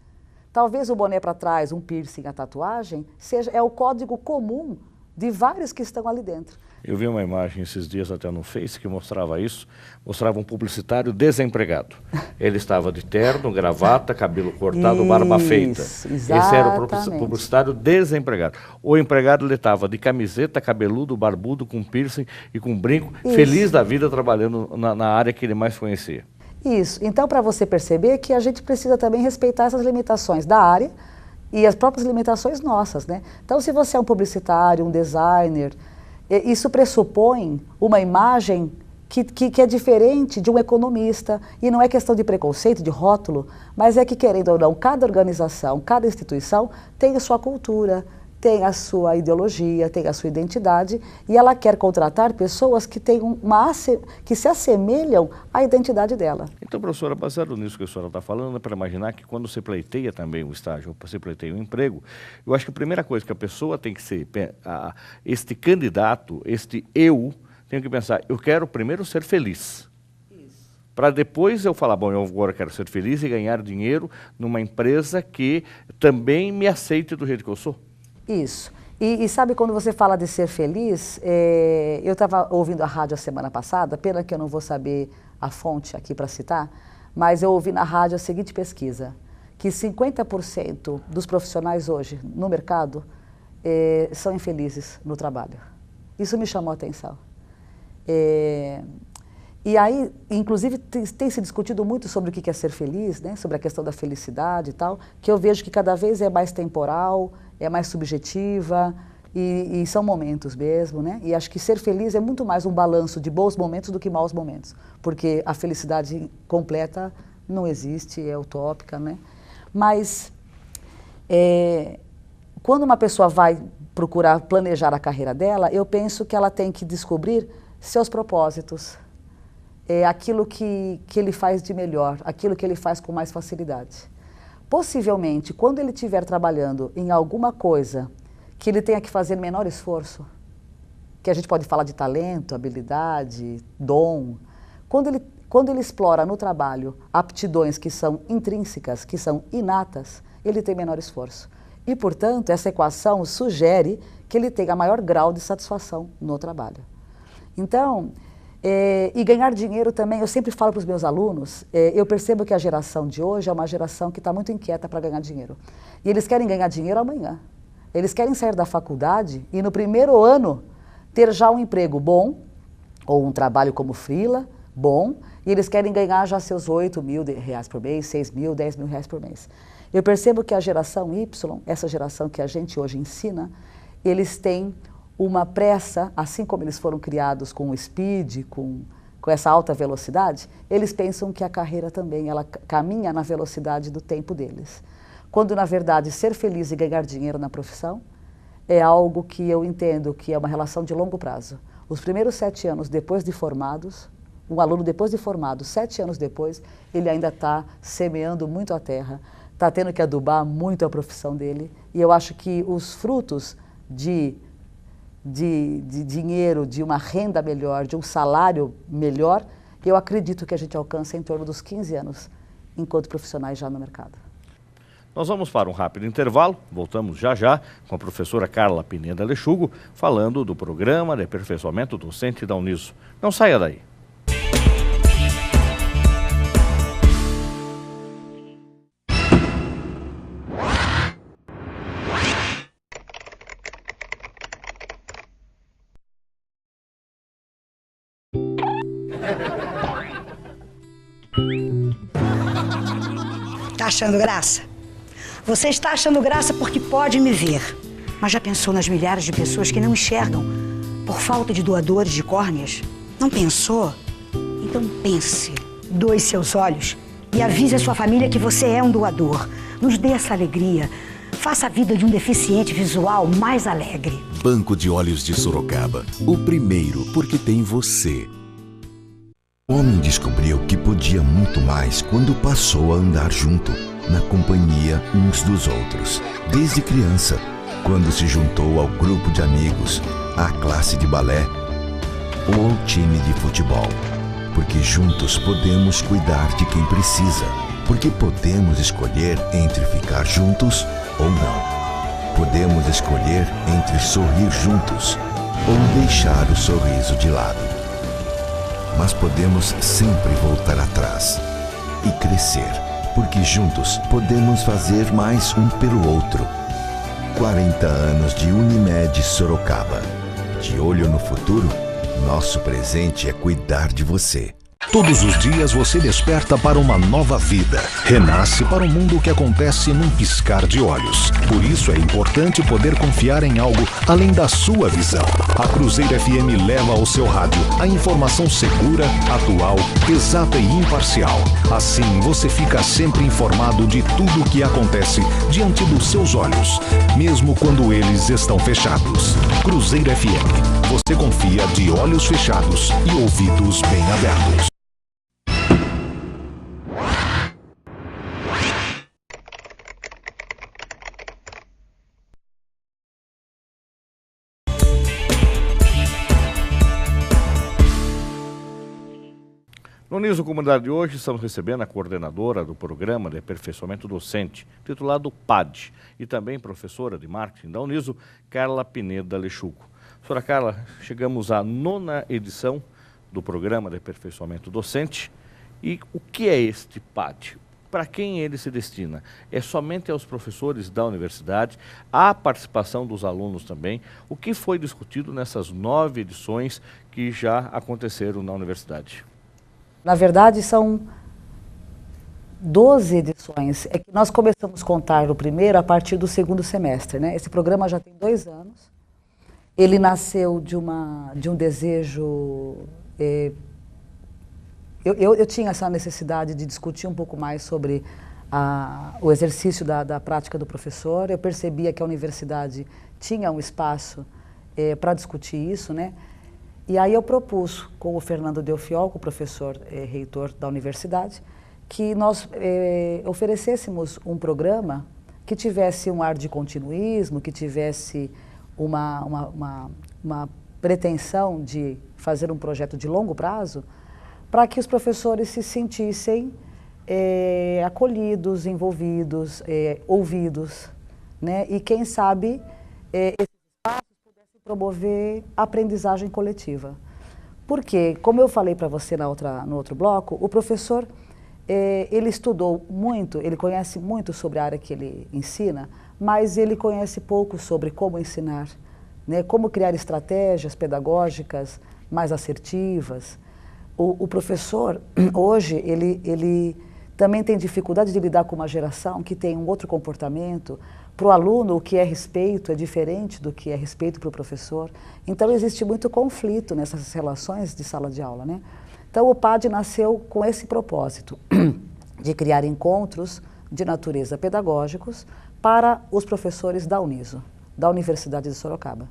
talvez o boné para trás, um piercing, a tatuagem, é o código comum de vários que estão ali dentro. Eu vi uma imagem esses dias até no Face que mostrava isso, mostrava um publicitário desempregado. Ele estava de terno, gravata, cabelo cortado, barba feita. Esse era o publicitário desempregado. O empregado ele estava de camiseta, cabeludo, barbudo, com piercing e com brinco, feliz da vida trabalhando na área que ele mais conhecia. Isso. Então, para você perceber que a gente precisa também respeitar essas limitações da área e as próprias limitações nossas, né? Então, se você é um publicitário, um designer, isso pressupõe uma imagem que é diferente de um economista. E não é questão de preconceito, de rótulo, mas é que, querendo ou não, cada organização, cada instituição tem a sua cultura, tem a sua ideologia, tem a sua identidade, e ela quer contratar pessoas que têm que se assemelham à identidade dela. Então, professora, baseado nisso que a senhora está falando, é para imaginar que quando você pleiteia também um estágio, ou você pleiteia um emprego, eu acho que a primeira coisa que a pessoa tem que ser, este candidato, este eu, tem que pensar, eu quero primeiro ser feliz. Para depois eu falar, bom, eu agora quero ser feliz e ganhar dinheiro numa empresa que também me aceite do jeito que eu sou. Isso. E sabe, quando você fala de ser feliz, eu estava ouvindo a rádio a semana passada, pena que eu não vou saber a fonte aqui para citar, mas eu ouvi na rádio a seguinte pesquisa, que 50% dos profissionais hoje no mercado são infelizes no trabalho. Isso me chamou a atenção. E aí, inclusive, tem se discutido muito sobre o que é ser feliz, né? Sobre a questão da felicidade e tal, que eu vejo que cada vez é mais temporal, é mais subjetiva, e são momentos mesmo, né? E acho que ser feliz é muito mais um balanço de bons momentos do que maus momentos, porque a felicidade completa não existe, é utópica, né? Mas, quando uma pessoa vai procurar planejar a carreira dela, eu penso que ela tem que descobrir seus propósitos, aquilo que ele faz de melhor, aquilo que ele faz com mais facilidade. Possivelmente, quando ele estiver trabalhando em alguma coisa que ele tenha que fazer menor esforço, que a gente pode falar de talento, habilidade, dom, quando ele explora no trabalho aptidões que são intrínsecas, que são inatas, ele tem menor esforço. E, portanto, essa equação sugere que ele tenha maior grau de satisfação no trabalho. Então, e ganhar dinheiro também, eu sempre falo para os meus alunos, eu percebo que a geração de hoje é uma geração que está muito inquieta para ganhar dinheiro. E eles querem ganhar dinheiro amanhã. Eles querem sair da faculdade e no primeiro ano ter já um emprego bom, ou um trabalho como freela, bom, e eles querem ganhar já seus 8 mil reais por mês, 6 mil, 10 mil reais por mês. Eu percebo que a geração Y, essa geração que a gente hoje ensina, eles têm uma pressa, assim como eles foram criados com o speed, com essa alta velocidade, eles pensam que a carreira também, ela caminha na velocidade do tempo deles. Quando, na verdade, ser feliz e ganhar dinheiro na profissão é algo que eu entendo que é uma relação de longo prazo. Os primeiros 7 anos depois de formados, um aluno depois de formado, 7 anos depois, ele ainda está semeando muito a terra, está tendo que adubar muito a profissão dele, e eu acho que os frutos de dinheiro, de uma renda melhor, de um salário melhor, eu acredito que a gente alcança em torno dos 15 anos, enquanto profissionais já no mercado. Nós vamos para um rápido intervalo, voltamos já já com a professora Carla Pineda Lechugo, falando do programa de aperfeiçoamento docente da Uniso. Não saia daí. Tá achando graça? Você está achando graça porque pode me ver. Mas já pensou nas milhares de pessoas que não enxergam por falta de doadores de córneas? Não pensou? Então pense. Doe seus olhos e avise a sua família que você é um doador. Nos dê essa alegria. Faça a vida de um deficiente visual mais alegre. Banco de Olhos de Sorocaba. O primeiro porque tem você. O homem descobriu que podia muito mais quando passou a andar junto, na companhia uns dos outros. Desde criança, quando se juntou ao grupo de amigos, à classe de balé ou ao time de futebol. Porque juntos podemos cuidar de quem precisa. Porque podemos escolher entre ficar juntos ou não. Podemos escolher entre sorrir juntos ou deixar o sorriso de lado. Mas podemos sempre voltar atrás e crescer, porque juntos podemos fazer mais um pelo outro. 40 anos de Unimed Sorocaba. De olho no futuro, nosso presente é cuidar de você. Todos os dias você desperta para uma nova vida. Renasce para um mundo que acontece num piscar de olhos. Por isso é importante poder confiar em algo além da sua visão. A Cruzeiro FM leva ao seu rádio a informação segura, atual, exata e imparcial. Assim você fica sempre informado de tudo o que acontece diante dos seus olhos, mesmo quando eles estão fechados. Cruzeiro FM. Você confia de olhos fechados e ouvidos bem abertos. No Niso Comunidade de hoje, estamos recebendo a coordenadora do Programa de Aperfeiçoamento Docente, titulado PAD, e também professora de marketing da Uniso, Carla Pineda Lechuco. Senhora Carla, chegamos à 9ª edição do Programa de Aperfeiçoamento Docente. E o que é este PAD? Para quem ele se destina? É somente aos professores da universidade, há participação dos alunos também. O que foi discutido nessas 9 edições que já aconteceram na universidade? Na verdade, são 12 edições. É que nós começamos a contar o primeiro a partir do segundo semestre, né? Esse programa já tem 2 anos. Ele nasceu de um desejo... Eu tinha essa necessidade de discutir um pouco mais sobre o exercício da prática do professor. Eu percebia que a universidade tinha um espaço para discutir isso, né? E aí eu propus com o Fernando Delfiol, o professor reitor da universidade, que nós oferecêssemos um programa que tivesse um ar de continuismo, que tivesse uma pretensão de fazer um projeto de longo prazo, para que os professores se sentissem acolhidos, envolvidos, ouvidos, né? E quem sabe esses espaços pudessem promover aprendizagem coletiva. Porque, como eu falei para você no outro bloco, o professor ele estudou muito, ele conhece muito sobre a área que ele ensina, mas ele conhece pouco sobre como ensinar, né? Como criar estratégias pedagógicas mais assertivas. O professor, hoje, ele também tem dificuldade de lidar com uma geração que tem um outro comportamento. Para o aluno, o que é respeito é diferente do que é respeito para o professor. Então, existe muito conflito nessas relações de sala de aula, né? Então, o PAD nasceu com esse propósito, de criar encontros de natureza pedagógicos para os professores da Uniso, da Universidade de Sorocaba.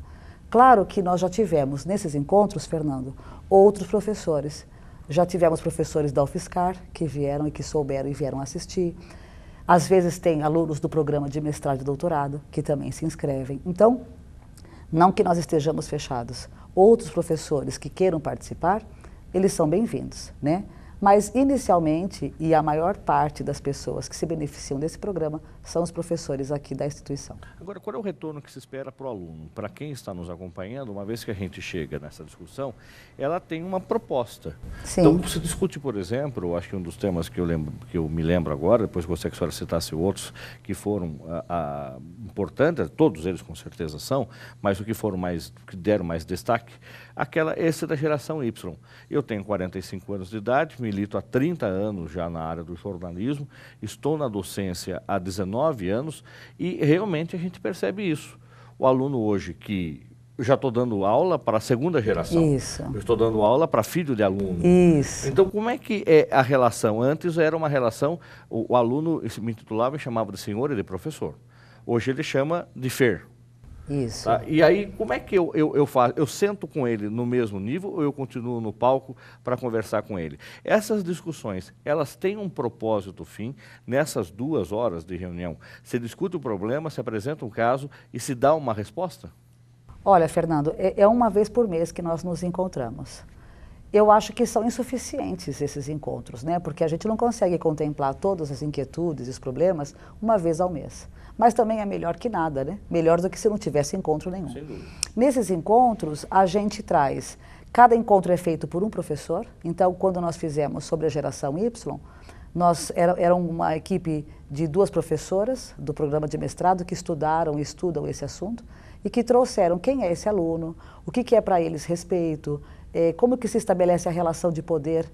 Claro que nós já tivemos, nesses encontros, Fernando, outros professores. Já tivemos professores da UFSCar que vieram e que souberam e vieram assistir. Às vezes tem alunos do programa de mestrado e doutorado que também se inscrevem. Então, não que nós estejamos fechados. Outros professores que queiram participar, eles são bem-vindos, né? Mas, inicialmente, e a maior parte das pessoas que se beneficiam desse programa são os professores aqui da instituição. Agora, qual é o retorno que se espera para o aluno? Para quem está nos acompanhando, uma vez que a gente chega nessa discussão, ela tem uma proposta. Sim. Então, se discute, por exemplo, acho que um dos temas que eu me lembro agora, depois gostaria que a senhora citasse outros que foram importantes, todos eles com certeza são, mas o que foram que deram mais destaque, esse da geração Y. Eu tenho 45 anos de idade, milito há 30 anos já na área do jornalismo, estou na docência há 19 anos e realmente a gente percebe isso. O aluno hoje que... Eu já estou dando aula para a segunda geração. Isso. Eu estou dando aula para filho de aluno. Isso. Então, como é que é a relação? Antes era uma relação, o aluno me intitulava e chamava de senhor e de professor. Hoje ele chama de Fer. Isso. Tá? E aí, como é que eu faço? Eu sento com ele no mesmo nível ou eu continuo no palco para conversar com ele? Essas discussões, elas têm um propósito fim. Nessas 2 horas de reunião, se discute o problema, se apresenta um caso e se dá uma resposta? Olha, Fernando, é uma vez por mês que nós nos encontramos. Eu acho que são insuficientes esses encontros, né? Porque a gente não consegue contemplar todas as inquietudes e os problemas uma vez ao mês. Mas também é melhor que nada, né? Melhor do que se não tivesse encontro nenhum. Sem dúvida. Nesses encontros, a gente traz... Cada encontro é feito por um professor. Então, quando nós fizemos sobre a geração Y, era uma equipe de 2 professoras do programa de mestrado que estudaram e estudam esse assunto e que trouxeram quem é esse aluno, o que é para eles respeito, como que se estabelece a relação de poder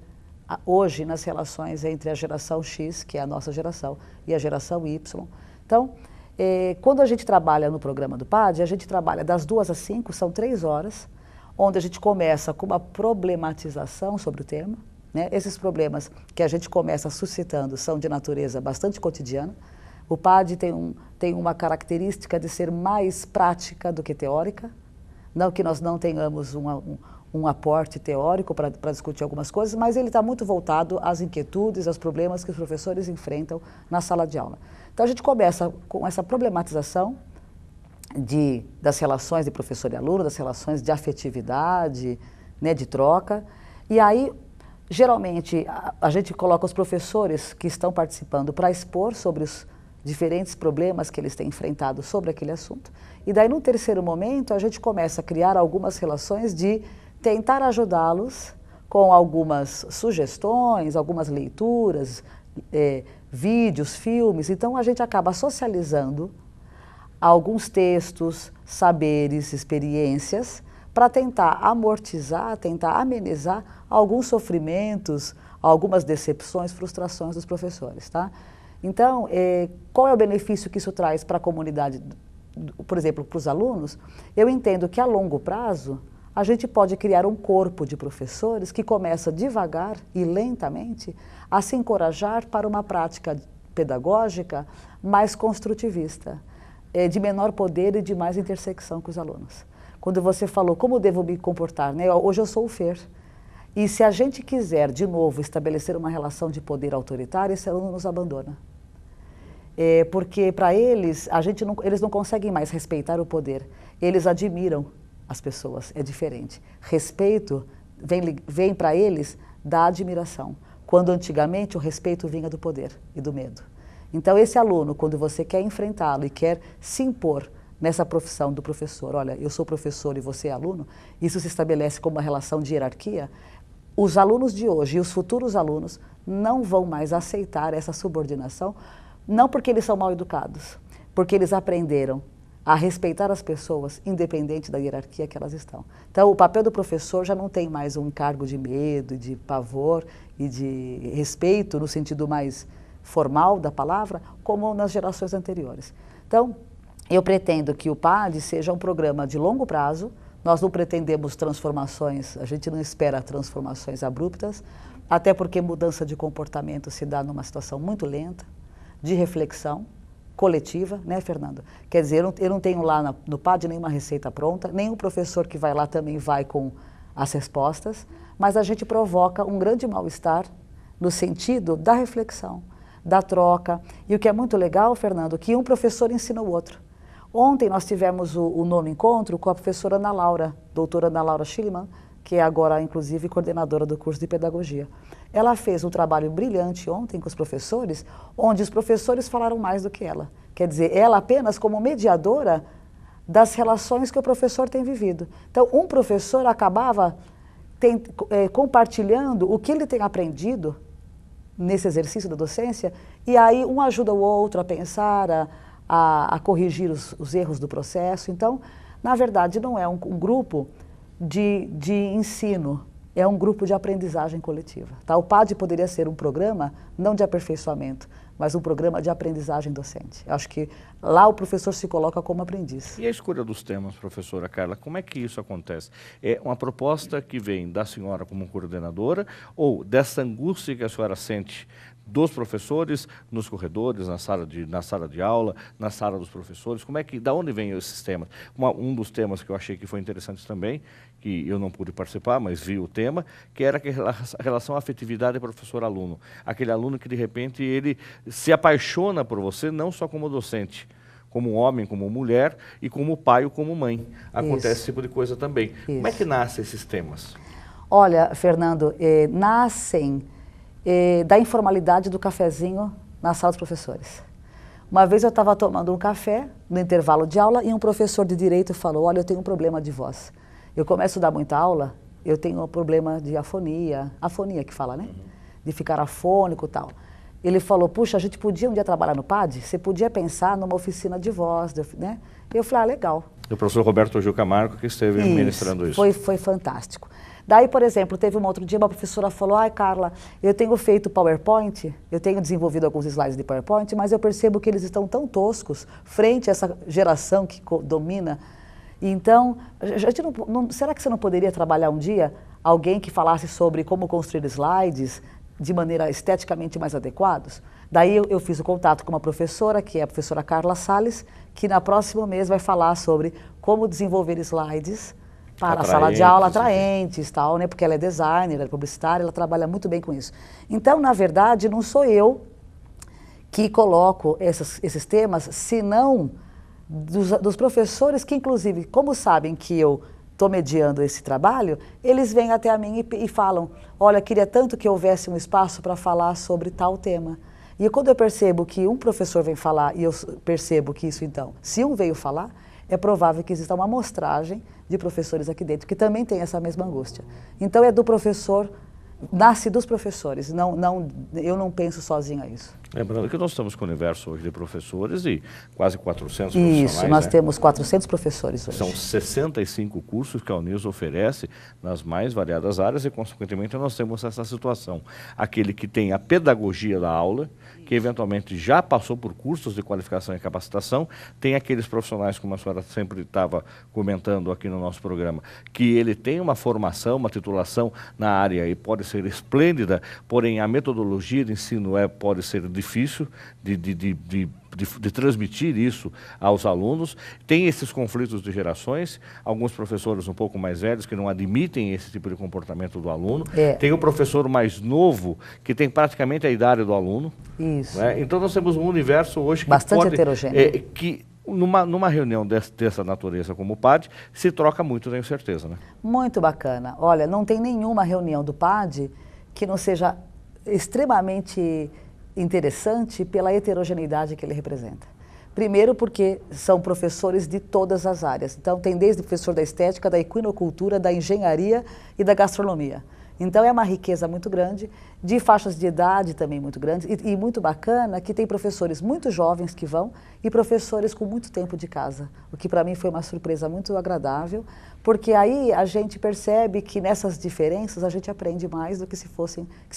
hoje nas relações entre a geração X, que é a nossa geração, e a geração Y. Então, quando a gente trabalha no programa do PAD, a gente trabalha das 2 às 5, são 3 horas, onde a gente começa com uma problematização sobre o tema, né? Esses problemas que a gente começa suscitando são de natureza bastante cotidiana. O PAD tem uma característica de ser mais prática do que teórica, não que nós não tenhamos um aporte teórico para discutir algumas coisas, mas ele está muito voltado às inquietudes, aos problemas que os professores enfrentam na sala de aula. Então a gente começa com essa problematização das relações de professor e aluno, das relações de afetividade, né, de troca, e aí geralmente a gente coloca os professores que estão participando para expor sobre os diferentes problemas que eles têm enfrentado sobre aquele assunto, e daí no terceiro momento a gente começa a criar algumas relações de tentar ajudá-los com algumas sugestões, algumas leituras, vídeos, filmes. Então a gente acaba socializando alguns textos, saberes, experiências, para tentar amortizar, tentar amenizar alguns sofrimentos, algumas decepções, frustrações dos professores, tá? Então, qual é o benefício que isso traz para a comunidade, por exemplo, para os alunos? Eu entendo que a longo prazo a gente pode criar um corpo de professores que começa devagar e lentamente a se encorajar para uma prática pedagógica mais construtivista, de menor poder e de mais intersecção com os alunos. Quando você falou como devo me comportar, né? Hoje eu sou o Fer, e se a gente quiser de novo estabelecer uma relação de poder autoritário, esse aluno nos abandona. Porque para eles, eles não conseguem mais respeitar o poder, eles admiram as pessoas, é diferente. Respeito vem para eles da admiração, quando antigamente o respeito vinha do poder e do medo. Então esse aluno, quando você quer enfrentá-lo e quer se impor nessa profissão do professor, olha, eu sou professor e você é aluno, isso se estabelece como uma relação de hierarquia, os alunos de hoje e os futuros alunos não vão mais aceitar essa subordinação, não porque eles são mal educados, porque eles aprenderam a respeitar as pessoas, independente da hierarquia que elas estão. Então, o papel do professor já não tem mais um encargo de medo, de pavor e de respeito, no sentido mais formal da palavra, como nas gerações anteriores. Então, eu pretendo que o PAD seja um programa de longo prazo, nós não pretendemos transformações, a gente não espera transformações abruptas, até porque mudança de comportamento se dá numa situação muito lenta, de reflexão coletiva, né, Fernando? Quer dizer, eu não tenho lá no PAD nenhuma receita pronta, nem o professor que vai lá também vai com as respostas, mas a gente provoca um grande mal-estar no sentido da reflexão, da troca. E o que é muito legal, Fernando, que um professor ensina o outro. Ontem nós tivemos o nono encontro com a professora Ana Laura, doutora Ana Laura Schillemann, que é agora, inclusive, coordenadora do curso de pedagogia. Ela fez um trabalho brilhante ontem com os professores, onde os professores falaram mais do que ela. Quer dizer, ela apenas como mediadora das relações que o professor tem vivido. Então, um professor acabava compartilhando o que ele tem aprendido nesse exercício da docência, e aí um ajuda o outro a pensar, a corrigir os erros do processo. Então, na verdade, não é um grupo de ensino, é um grupo de aprendizagem coletiva. Tá? O PAD poderia ser um programa, não de aperfeiçoamento, mas um programa de aprendizagem docente. Eu acho que lá o professor se coloca como aprendiz. E a escolha dos temas, professora Carla, como é que isso acontece? É uma proposta que vem da senhora como coordenadora ou dessa angústia que a senhora sente dos professores nos corredores, na sala de aula, na sala dos professores? Como é que, da onde vêm esses temas? Um dos temas que eu achei que foi interessante também, que eu não pude participar, mas vi o tema, que era a relação afetividade professor-aluno. Aquele aluno que, de repente, ele se apaixona por você, não só como docente, como homem, como mulher, e como pai ou como mãe. Acontece esse tipo de coisa também. Isso. Como é que nascem esses temas? Olha, Fernando, nascem da informalidade do cafezinho na sala dos professores. Uma vez eu estava tomando um café no intervalo de aula e um professor de direito falou, olha, eu tenho um problema de voz. Eu começo a dar muita aula, eu tenho um problema de afonia que fala, né? De ficar afônico e tal. Ele falou, puxa, a gente podia um dia trabalhar no PAD? Você podia pensar numa oficina de voz, né? Eu falei, legal. O professor Roberto Gil Camargo que esteve ministrando isso. Foi fantástico. Daí, por exemplo, teve um outro dia, uma professora falou, ai, Carla, eu tenho feito PowerPoint, eu tenho desenvolvido alguns slides de PowerPoint, mas eu percebo que eles estão tão toscos frente a essa geração que domina. Então, será que você não poderia trabalhar um dia alguém que falasse sobre como construir slides de maneira esteticamente mais adequados? Daí eu fiz o contato com uma professora, que é a professora Carla Salles, que na próximo mês vai falar sobre como desenvolver slides para a sala de aula atraentes, tal, né? Porque ela é designer, ela é publicitária, ela trabalha muito bem com isso. Então, na verdade, não sou eu que coloco esses temas, senão dos professores que, inclusive, como sabem que eu estou mediando esse trabalho, eles vêm até a mim e falam, olha, queria tanto que houvesse um espaço para falar sobre tal tema. E quando eu percebo que um professor vem falar, e eu percebo que isso, então, se um veio falar, é provável que exista uma amostragem de professores aqui dentro, que também tem essa mesma angústia. Então, é do professor, nasce dos professores, eu não penso sozinha isso. Lembrando que nós estamos com o universo hoje de professores e quase 400 profissionais. Isso, nós temos 400 professores hoje. São 65 cursos que a Uniso oferece nas mais variadas áreas e, consequentemente, nós temos essa situação. Aquele que tem a pedagogia da aula, que eventualmente já passou por cursos de qualificação e capacitação, tem aqueles profissionais, como a senhora sempre estava comentando aqui no nosso programa, que ele tem uma formação, uma titulação na área e pode ser esplêndida, porém a metodologia de ensino pode ser difícil de transmitir isso aos alunos. Tem esses conflitos de gerações, alguns professores um pouco mais velhos que não admitem esse tipo de comportamento do aluno. Tem o professor mais novo que tem praticamente a idade do aluno. Isso. Né? Então nós temos um universo hoje que bastante heterogêneo. Que numa reunião dessa natureza como o PAD, se troca muito, tenho certeza, né? Muito bacana. Olha, não tem nenhuma reunião do PAD que não seja extremamente interessante pela heterogeneidade que ele representa. Primeiro porque são professores de todas as áreas. Então tem desde o professor da estética, da equinocultura, da engenharia e da gastronomia. Então é uma riqueza muito grande, de faixas de idade também muito grandes, e muito bacana que tem professores muito jovens que vão e professores com muito tempo de casa, o que para mim foi uma surpresa muito agradável, porque aí a gente percebe que nessas diferenças a gente aprende mais do que se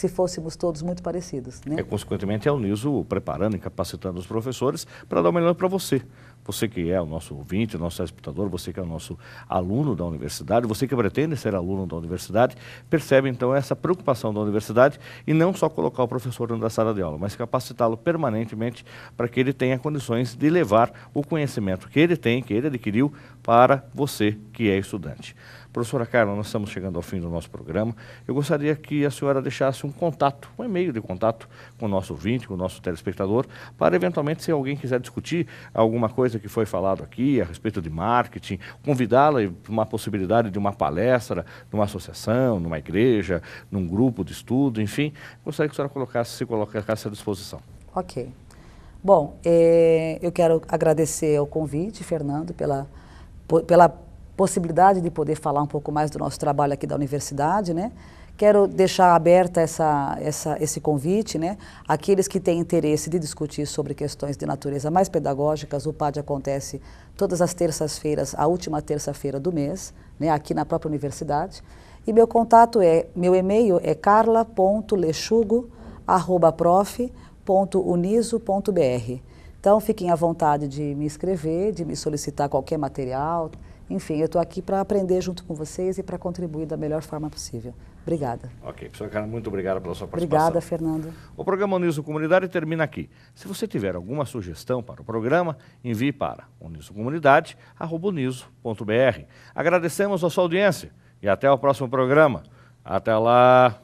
fôssemos todos muito parecidos. Né? Consequentemente, é a Uniso preparando e capacitando os professores para dar o melhor para você. Você que é o nosso ouvinte, o nosso telespectador, você que é o nosso aluno da universidade, você que pretende ser aluno da universidade, percebe então essa preocupação da universidade e não só colocar o professor dentro da sala de aula, mas capacitá-lo permanentemente para que ele tenha condições de levar o conhecimento que ele tem, que ele adquiriu, para você que é estudante. Professora Carla, nós estamos chegando ao fim do nosso programa. Eu gostaria que a senhora deixasse um contato, um e-mail de contato com o nosso ouvinte, com o nosso telespectador, para eventualmente, se alguém quiser discutir alguma coisa que foi falado aqui a respeito de marketing, convidá-la para uma possibilidade de uma palestra, numa associação, numa igreja, num grupo de estudo, enfim. Gostaria que a senhora se colocasse à disposição. Ok. Bom, eu quero agradecer ao convite, Fernando, pela possibilidade de poder falar um pouco mais do nosso trabalho aqui da universidade, né? Quero deixar aberta esse convite, né? Aqueles que têm interesse de discutir sobre questões de natureza mais pedagógicas, o PAD acontece todas as terças-feiras, a última terça-feira do mês, né? Aqui na própria universidade. E meu e-mail é carla.lechugo@prof.uniso.br. Então, fiquem à vontade de me escrever, de me solicitar qualquer material. Enfim, eu estou aqui para aprender junto com vocês e para contribuir da melhor forma possível. Obrigada. Ok, professora Carla, muito obrigado pela sua participação. Obrigada, Fernando. O programa Uniso Comunidade termina aqui. Se você tiver alguma sugestão para o programa, envie para unisocomunidade@uniso.br. Agradecemos a sua audiência e até o próximo programa. Até lá!